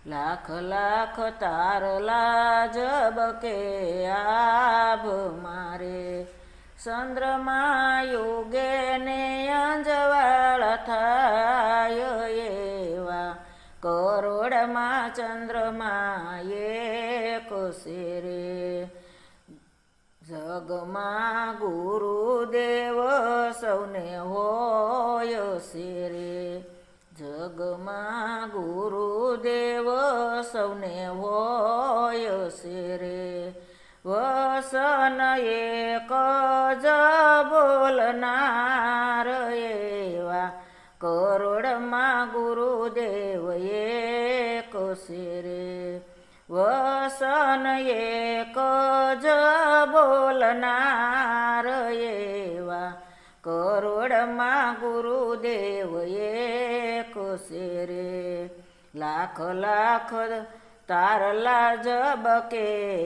લાખ લાખ તારલા જબકે આભ મારે ચંદ્રમા યુગે ને અંજવાળા થાય એવા કરોડમાં ચંદ્રમા એક છે રે જગમાં ગુરુદેવ સૌને હોય છે રે જગમાં ગુરુદેવ સૌને હોય છે રે વસન એક જ બોલનાર એવા કરોડમાં ગુરુદેવ એક છે રે વસન એક જ બોલનાર એવા કરોડમાં ગુરુદેવ એક છે રે લાખ લાખ તારલા જબકે